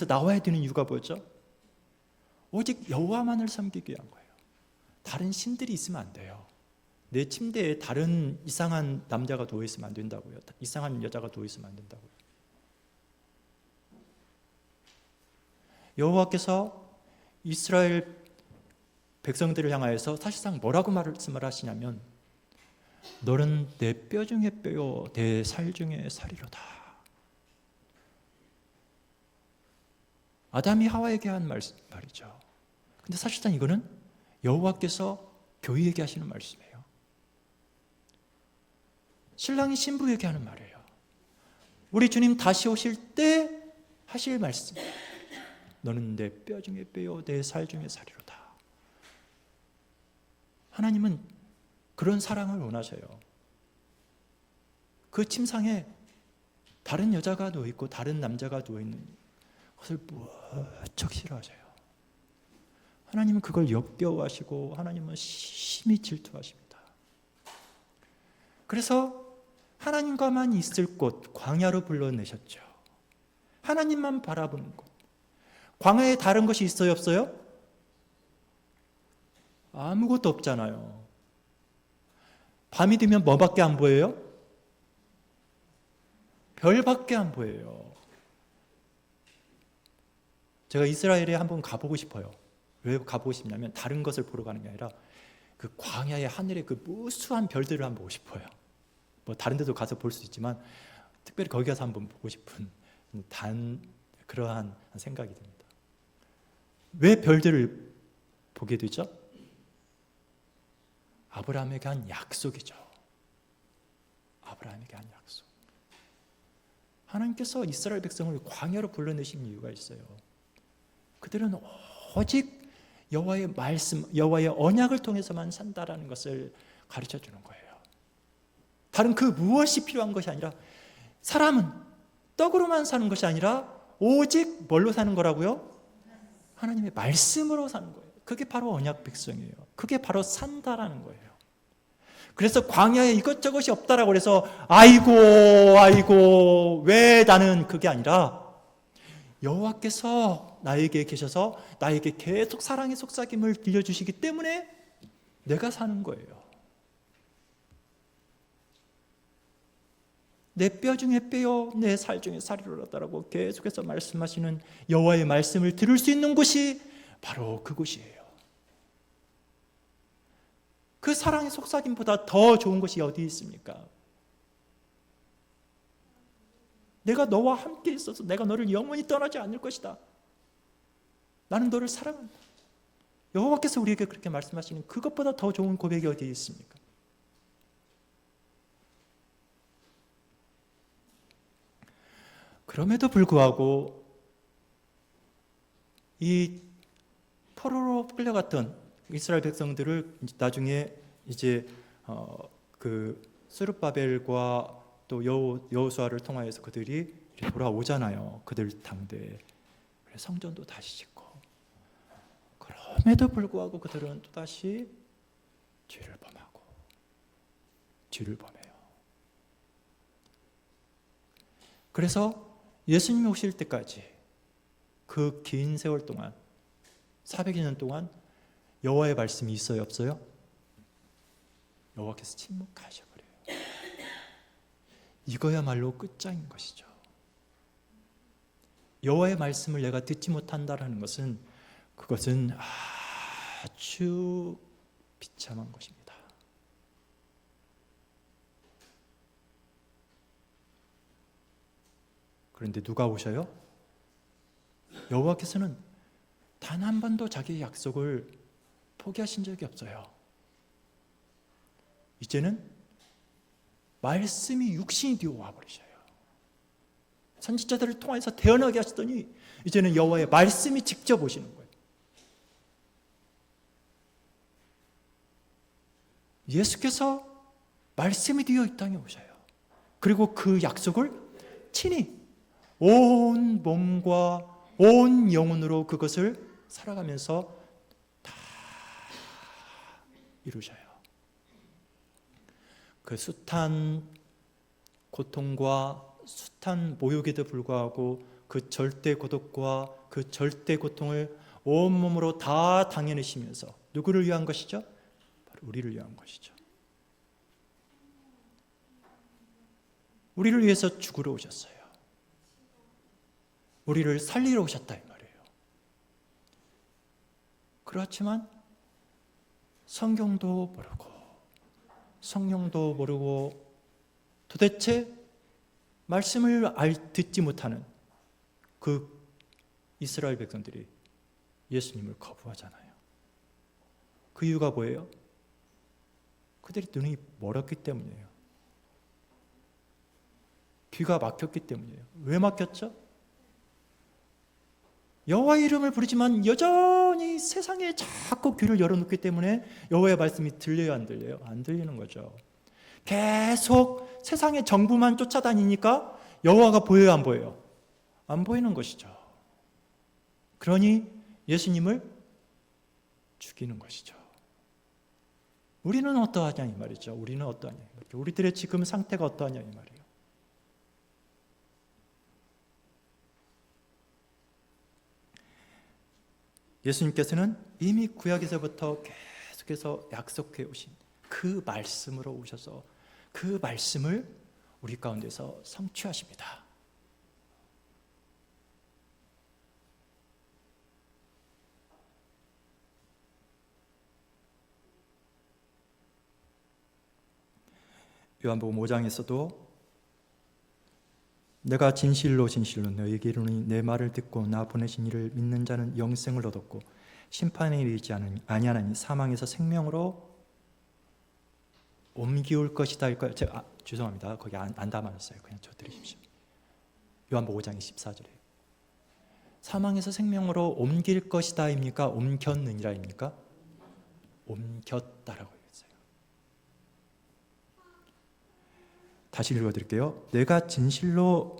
나와야 되는 이유가 뭐죠? 오직 여호와만을 섬기기 위한 거예요. 다른 신들이 있으면 안 돼요. 내 침대에 다른 이상한 남자가 누워 있으면 안 된다고요. 이상한 여자가 누워 있으면 안 된다고요. 여호와께서 이스라엘 백성들을 향하여서 사실상 뭐라고 말씀을 하시냐면 너는 내 뼈 중에 뼈요 내 살 중에 살이로다. 아담이 하와에게 한 말이죠. 근데 사실상 이거는 여호와께서 교회에게 하시는 말씀이에요. 신랑이 신부에게 하는 말이에요. 우리 주님 다시 오실 때 하실 말씀. 너는 내 뼈 중에 뼈요 내 살 중에 살이로다. 하나님은 그런 사랑을 원하셔요. 그 침상에 다른 여자가 누워있고 다른 남자가 누워있는 것을 무척 싫어하셔요. 하나님은 그걸 역겨워하시고 하나님은 심히 질투하십니다. 그래서 하나님과만 있을 곳 광야로 불러내셨죠. 하나님만 바라보는 곳. 광야에 다른 것이 있어요, 없어요? 아무것도 없잖아요. 밤이 되면 뭐밖에 안 보여요? 별밖에 안 보여요. 제가 이스라엘에 한번 가보고 싶어요. 왜 가보고 싶냐면 다른 것을 보러 가는 게 아니라 그 광야의 하늘의 그 무수한 별들을 한번 보고 싶어요. 뭐 다른 데도 가서 볼 수 있지만 특별히 거기 가서 한번 보고 싶은 그러한 생각이 듭니다. 왜 별들을 보게 되죠? 아브라함에게 한 약속이죠. 아브라함에게 한 약속. 하나님께서 이스라엘 백성을 광야로 불러내신 이유가 있어요. 그들은 오직 여호와의 말씀, 여호와의 언약을 통해서만 산다라는 것을 가르쳐 주는 거예요. 다른 그 무엇이 필요한 것이 아니라, 사람은 떡으로만 사는 것이 아니라 오직 뭘로 사는 거라고요? 하나님의 말씀으로 사는 거예요. 그게 바로 언약 백성이에요. 그게 바로 산다라는 거예요. 그래서 광야에 이것저것이 없다라고 해서 아이고 왜 나는, 그게 아니라 여호와께서 나에게 계셔서 나에게 계속 사랑의 속삭임을 들려주시기 때문에 내가 사는 거예요. 내 뼈 중에 뼈요, 내 살 중에 살이로 나다라고 계속해서 말씀하시는 여호와의 말씀을 들을 수 있는 곳이 바로 그곳이에요. 그 사랑의 속삭임보다 더 좋은 것이 어디 있습니까? 내가 너와 함께 있어서 내가 너를 영원히 떠나지 않을 것이다. 나는 너를 사랑한다. 여호와께서 우리에게 그렇게 말씀하시는 그것보다 더 좋은 고백이 어디에 있습니까? 그럼에도 불구하고 이 포로로 끌려갔던 이스라엘 백성들을 나중에 이제 그 스룹바벨과 또 여호수아를 통하여서 그들이 돌아오잖아요. 그들 당대에. 성전도 다시 짓고. 그럼에도 불구하고 그들은 또다시 죄를 범하고 죄를 범해요. 그래서 예수님이 오실 때까지 그 긴 세월 동안 400여 년 동안 여호와의 말씀이 있어요, 없어요? 여호와께서 침묵하셔버려요. 이거야말로 끝장인 것이죠. 여호와의 말씀을 내가 듣지 못한다라는 것은, 그것은 아주 비참한 것입니다. 그런데 누가 오셔요? 여호와께서는 단 한 번도 자기의 약속을 포기하신 적이 없어요. 이제는 말씀이 육신이 되어 와버리셔요. 선지자들을 통해서 태어나게 하시더니 이제는 여호와의 말씀이 직접 오시는 거예요. 예수께서 말씀이 되어 이 땅에 오셔요. 그리고 그 약속을 친히 온 몸과 온 영혼으로 그것을 살아가면서 다 이루셔요. 그 숱한 고통과 숱한 모욕에도 불구하고 그 절대 고독과 그 절대 고통을 온몸으로 다 당해내시면서 누구를 위한 것이죠? 바로 우리를 위한 것이죠. 우리를 위해서 죽으러 오셨어요. 우리를 살리러 오셨다 이 말이에요. 그렇지만 성경도 모르고 성령도 모르고 도대체 말씀을 듣지 못하는 그 이스라엘 백성들이 예수님을 거부하잖아요. 그 이유가 뭐예요? 그들이 눈이 멀었기 때문이에요. 귀가 막혔기 때문이에요. 왜 막혔죠? 여호와의 이름을 부르지만 여전히 세상에 자꾸 귀를 열어놓기 때문에 여호와의 말씀이 들려요, 안 들려요? 안 들리는 거죠. 계속 세상의 정부만 쫓아다니니까 여호와가 보여요, 안 보여요? 안 보이는 것이죠. 그러니 예수님을 죽이는 것이죠. 우리는 어떠하냐 이 말이죠. 우리는 어떠하냐 이 말이죠. 우리들의 지금 상태가 어떠하냐 이 말이에요. 예수님께서는 이미 구약에서부터 계속해서 약속해 오신 그 말씀으로 오셔서 그 말씀을 우리 가운데서 성취하십니다. 요한복음 5장에서도 내가 진실로 진실로 너희에게 이르노니 내 말을 듣고 나 보내신 이를 믿는 자는 영생을 얻었고 심판에 이르지 아니하나니 사망에서 생명으로 옮기올 것이다. 제가 죄송합니다. 거기 안 담아놨어요. 그냥 저 드리십시오. 요한복음 5장 14절에 사망에서 생명으로 옮길 것이다입니까? 옮겼느니라입니까? 옮겼다라고 했어요. 다시 읽어드릴게요. 내가 진실로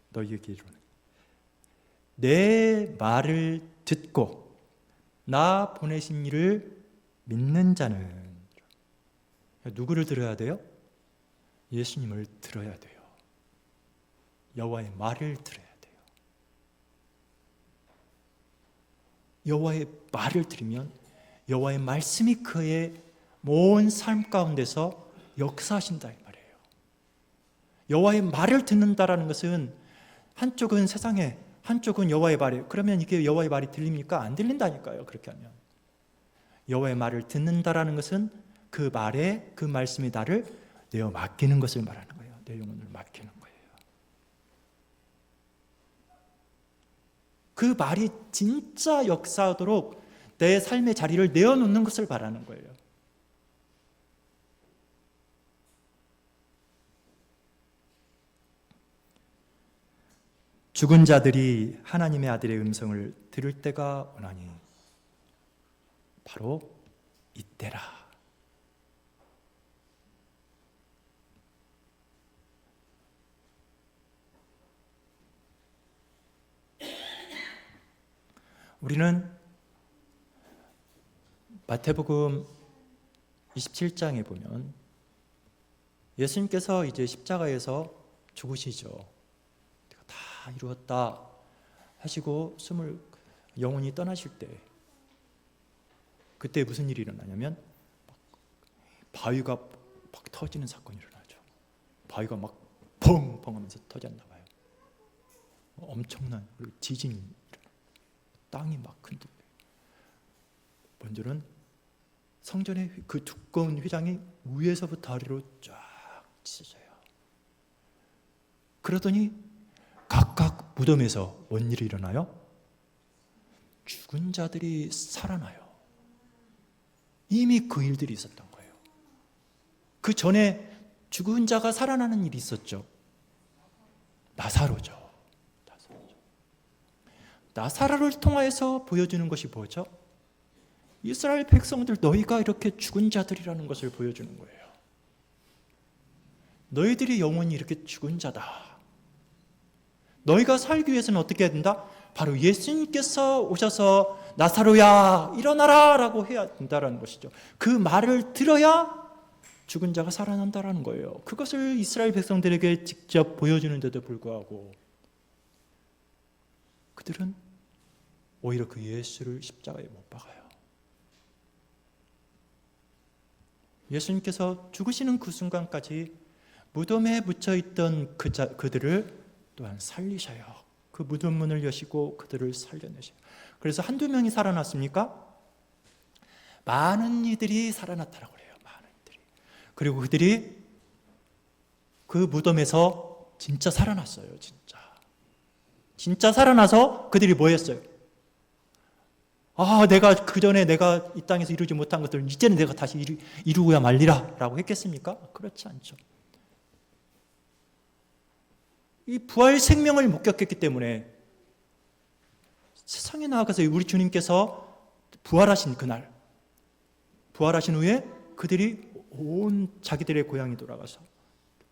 너희에게 이르노니 내 말을 듣고 나 보내신 이를 믿는 자는 누구를 들어야 돼요? 예수님을 들어야 돼요. 여호와의 말을 들어야 돼요. 여호와의 말을 들으면 여호와의 말씀이 그의 모든 삶 가운데서 역사하신다 이 말이에요. 여호와의 말을 듣는다라는 것은 한쪽은 세상에 한쪽은 여호와의 말이에요. 그러면 이게 여호와의 말이 들립니까? 안 들린다니까요. 그렇게 하면 여호와의 말을 듣는다라는 것은 그 말에 그 말씀이 나를 내어 맡기는 것을 말하는 거예요. 내 영혼을 맡기는 거예요. 그 말이 진짜 역사하도록 내 삶의 자리를 내어놓는 것을 말하는 거예요. 죽은 자들이 하나님의 아들의 음성을 들을 때가 오나니 바로 이때라. 우리는 마태복음 27장에 보면 예수님께서 이제 십자가에서 죽으시죠. 내가 다 이루었다 하시고 영혼이 떠나실 때 그때 무슨 일이 일어나냐면 바위가 막 터지는 사건이 일어나죠. 바위가 막 펑펑 하면서 터졌나 봐요. 엄청난 지진이 일어나요. 땅이 막 흔들려요. 먼저는 성전의 그 두꺼운 휘장이 위에서부터 아래로 쫙 찢어져요. 그러더니 각각 무덤에서 뭔 일이 일어나요? 죽은 자들이 살아나요. 이미 그 일들이 있었던 거예요. 그 전에 죽은 자가 살아나는 일이 있었죠. 나사로죠. 나사로를 통하여서 보여주는 것이 뭐죠? 이스라엘 백성들 너희가 이렇게 죽은 자들이라는 것을 보여주는 거예요. 너희들이 영원히 이렇게 죽은 자다. 너희가 살기 위해서는 어떻게 해야 된다? 바로 예수님께서 오셔서 나사로야 일어나라 라고 해야 된다는 것이죠. 그 말을 들어야 죽은 자가 살아난다는 거예요. 그것을 이스라엘 백성들에게 직접 보여주는데도 불구하고 그들은 오히려 그 예수를 십자가에 못 박아요. 예수님께서 죽으시는 그 순간까지 무덤에 묻혀있던 그들을 또한 살리셔요. 그 무덤 문을 여시고 그들을 살려내셔요. 그래서 한두 명이 살아났습니까? 많은 이들이 살아났다고 그래요. 많은 이들이. 그리고 그들이 그 무덤에서 진짜 살아났어요. 진짜 살아나서 그들이 뭐 했어요? 내가 그전에 내가 이 땅에서 이루지 못한 것들을 이제는 내가 다시 이루고야 말리라 라고 했겠습니까? 그렇지 않죠. 이 부활 생명을 목격했기 때문에 세상에 나아가서 우리 주님께서 부활하신 그날, 부활하신 후에 그들이 온 자기들의 고향에 돌아가서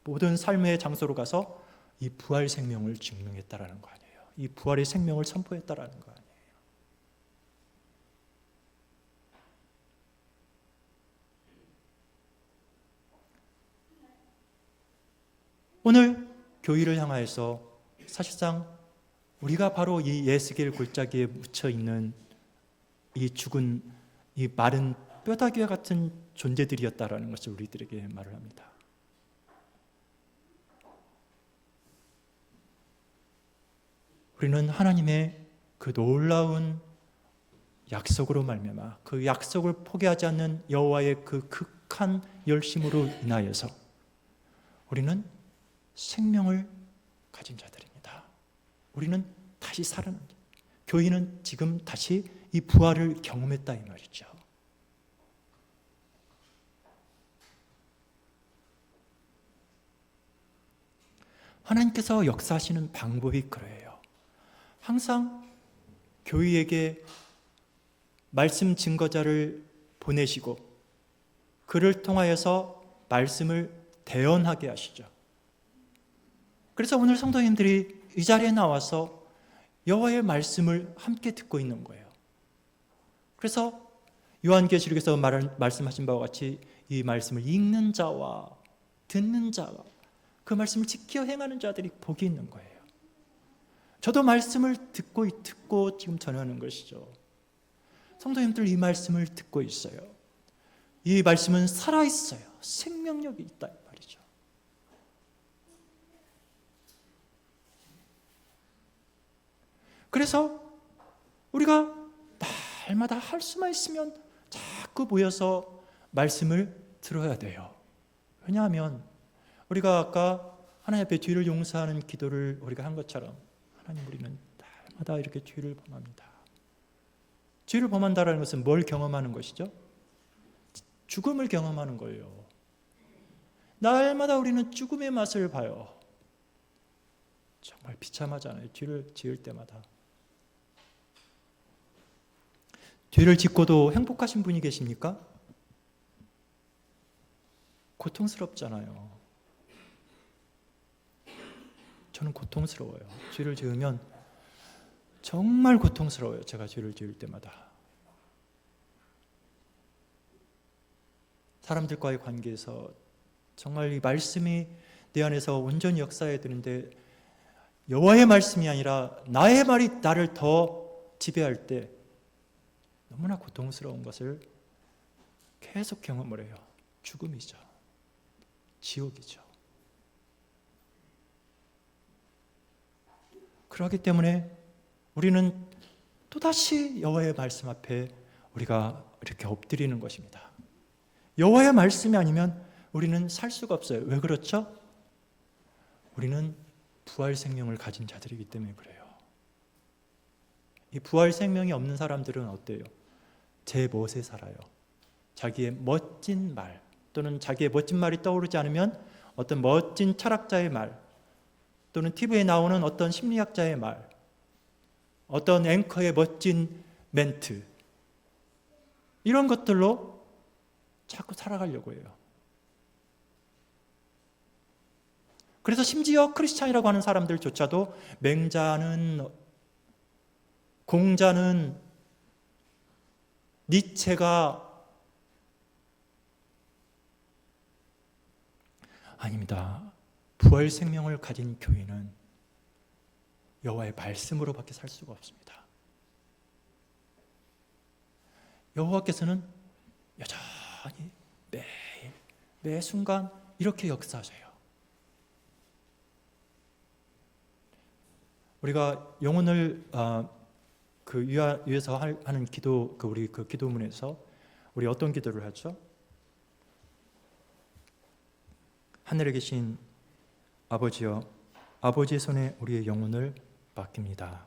모든 삶의 장소로 가서 이 부활 생명을 증명했다라는 거 아니에요. 이 부활의 생명을 선포했다라는 거 아니에요. 오늘 교회를 향하여서 사실상 우리가 바로 이 예수길 골짜기에 묻혀 있는 이 죽은 이 마른 뼈다귀와 같은 존재들이었다라는 것을 우리들에게 말을 합니다. 우리는 하나님의 그 놀라운 약속으로 말미암아 그 약속을 포기하지 않는 여호와의 그 극한 열심으로 인하여서 우리는 생명을 가진 자들입니다. 우리는 다시 살아난 자. 교인은 지금 다시 이 부활을 경험했다 이 말이죠. 하나님께서 역사하시는 방법이 그래요. 항상 교회에게 말씀 증거자를 보내시고 그를 통하여서 말씀을 대언하게 하시죠. 그래서 오늘 성도님들이 이 자리에 나와서 여호와의 말씀을 함께 듣고 있는 거예요. 그래서 요한계시록에서 말씀하신 바와 같이 이 말씀을 읽는 자와 듣는 자와 그 말씀을 지켜 행하는 자들이 복이 있는 거예요. 저도 말씀을 듣고 지금 전하는 것이죠. 성도님들 이 말씀을 듣고 있어요. 이 말씀은 살아있어요. 생명력이 있다 이 말이죠. 그래서 우리가 날마다 할 수만 있으면 자꾸 모여서 말씀을 들어야 돼요. 왜냐하면 우리가 아까 하나님 앞에 죄를 용서하는 기도를 우리가 한 것처럼 하나님 우리는 날마다 이렇게 죄를 범합니다. 죄를 범한다는 것은 뭘 경험하는 것이죠? 죽음을 경험하는 거예요. 날마다 우리는 죽음의 맛을 봐요. 정말 비참하잖아요. 죄를 지을 때마다. 죄를 짓고도 행복하신 분이 계십니까? 고통스럽잖아요. 저는 고통스러워요. 죄를 지으면 정말 고통스러워요. 제가 죄를 지을 때마다. 사람들과의 관계에서 정말 이 말씀이 내 안에서 온전히 역사해야 되는데 여호와의 말씀이 아니라 나의 말이 나를 더 지배할 때 너무나 고통스러운 것을 계속 경험을 해요. 죽음이죠. 지옥이죠. 그렇기 때문에 우리는 또다시 여호와의 말씀 앞에 우리가 이렇게 엎드리는 것입니다. 여호와의 말씀이 아니면 우리는 살 수가 없어요. 왜 그렇죠? 우리는 부활 생명을 가진 자들이기 때문에 그래요. 이 부활 생명이 없는 사람들은 어때요? 제 멋에 살아요. 자기의 멋진 말 또는 자기의 멋진 말이 떠오르지 않으면 어떤 멋진 철학자의 말 또는 TV에 나오는 어떤 심리학자의 말, 어떤 앵커의 멋진 멘트 이런 것들로 자꾸 살아가려고 해요. 그래서 심지어 크리스찬이라고 하는 사람들조차도 맹자는 공자는 니체가 아닙니다. 부활 생명을 가진 교인은 여호와의 말씀으로밖에 살 수가 없습니다. 여호와께서는 여전히 매일 매 순간 이렇게 역사하셔요. 우리가 영혼을 위해서 하는 기도, 우리 그 기도문에서 우리 어떤 기도를 하죠? 하늘에 계신 아버지여, 아버지의 손에 우리의 영혼을 맡깁니다.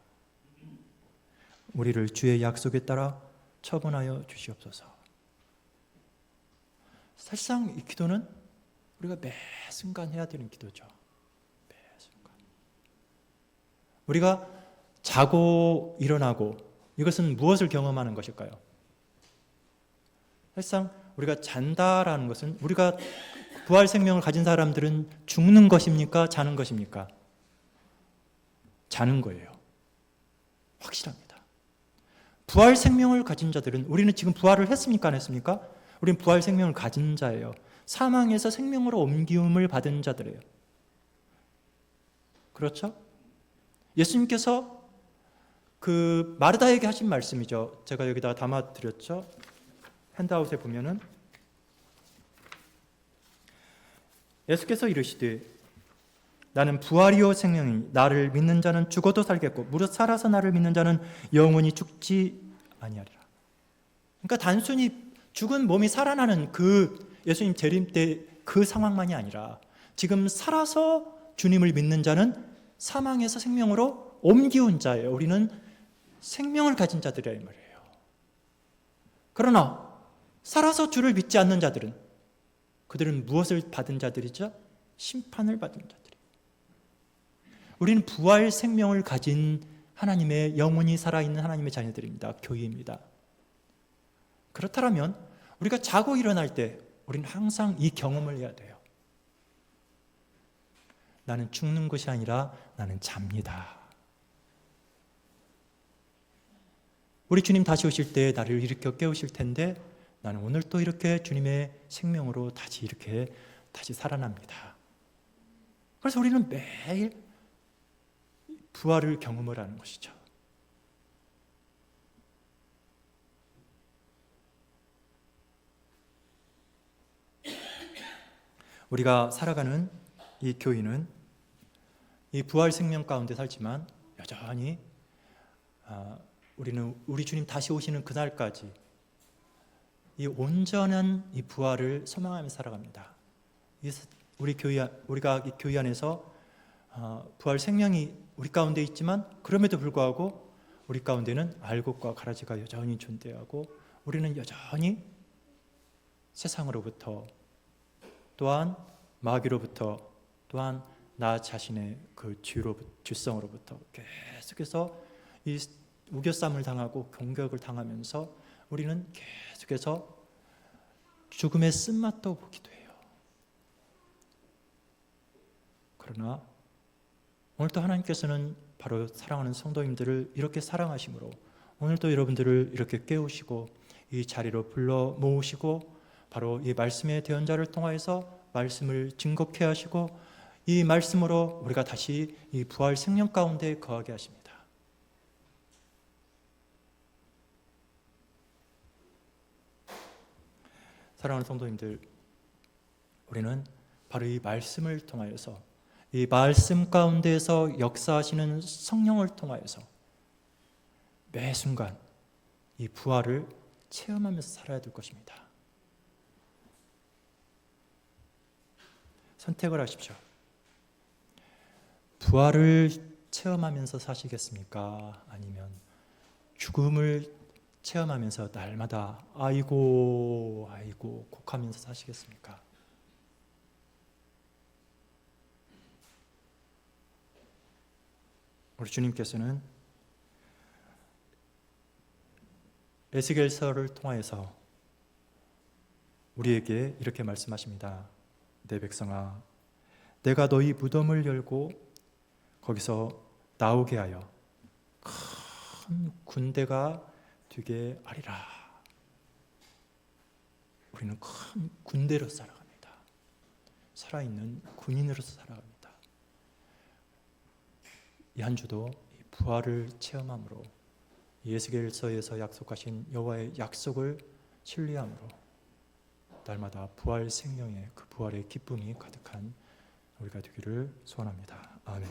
우리를 주의 약속에 따라 처분하여 주시옵소서. 사실상 이 기도는 우리가 매 순간 해야 되는 기도죠. 매 순간. 우리가 자고 일어나고 이것은 무엇을 경험하는 것일까요? 사실상 우리가 잔다라는 것은 우리가 부활 생명을 가진 사람들은 죽는 것입니까? 자는 것입니까? 자는 거예요. 확실합니다. 부활 생명을 가진 자들은 우리는 지금 부활을 했습니까? 안 했습니까? 우리는 부활 생명을 가진 자예요. 사망에서 생명으로 옮김을 받은 자들이에요. 그렇죠? 예수님께서 그 마르다에게 하신 말씀이죠. 제가 여기다 담아 드렸죠. 핸드아웃에 보면은 예수께서 이르시되 나는 부활이요 생명이니 나를 믿는 자는 죽어도 살겠고 무릇 살아서 나를 믿는 자는 영원히 죽지 아니하리라. 그러니까 단순히 죽은 몸이 살아나는 그 예수님 재림 때 그 상황만이 아니라 지금 살아서 주님을 믿는 자는 사망에서 생명으로 옮기운 자예요. 우리는 생명을 가진 자들이라 이 말이에요. 그러나 살아서 주를 믿지 않는 자들은 그들은 무엇을 받은 자들이죠? 심판을 받은 자들이에요. 우리는 부활 생명을 가진 하나님의 영원히 살아있는 하나님의 자녀들입니다. 교회입니다. 그렇다면 우리가 자고 일어날 때 우리는 항상 이 경험을 해야 돼요. 나는 죽는 것이 아니라 나는 잡니다. 우리 주님 다시 오실 때 나를 일으켜 깨우실 텐데 나는 오늘 또 이렇게 주님의 생명으로 다시 살아납니다. 그래서 우리는 매일 부활을 경험을 하는 것이죠. 우리가 살아가는 이 교회는 이 부활 생명 가운데 살지만 여전히 우리는 우리 주님 다시 오시는 그날까지 이 온전한 이 부활을 소망하며 살아갑니다. 우리가 이 교회 안에서 부활 생명이 우리 가운데 있지만 그럼에도 불구하고 우리 가운데는 알곡과 가라지가 여전히 존재하고 우리는 여전히 세상으로부터 또한 마귀로부터 또한 나 자신의 그 죄성으로부터 계속해서 이 우겨쌈을 당하고 공격을 당하면서 우리는 계속해서 죽음의 쓴맛도 보기도 해요. 그러나 오늘도 하나님께서는 바로 사랑하는 성도님들을 이렇게 사랑하심으로 오늘도 여러분들을 이렇게 깨우시고 이 자리로 불러 모으시고 바로 이 말씀의 대언자를 통하여서 말씀을 증거케 하시고 이 말씀으로 우리가 다시 이 부활 생명 가운데 거하게 하십니다. 사랑하는 성도님들, 우리는 바로 이 말씀을 통하여서 이 말씀 가운데에서 역사하시는 성령을 통하여서 매 순간 이 부활을 체험하면서 살아야 될 것입니다. 선택을 하십시오. 부활을 체험하면서 사시겠습니까? 아니면 죽음을 체험하면서 날마다 아이고 곡하면서 사시겠습니까? 우리 주님께서는 에스겔서를 통하여서 우리에게 이렇게 말씀하십니다. 내 백성아, 내가 너희 무덤을 열고 거기서 나오게 하여 큰 군대가 되게 하리라. 우리는 큰 군대로 살아갑니다. 살아있는 군인으로서 살아갑니다. 이 한 주도 이 부활을 체험함으로 에스겔서에서 약속하신 여호와의 약속을 신뢰함으로 날마다 부활 생명의 그 부활의 기쁨이 가득한 우리가 되기를 소원합니다. 아멘.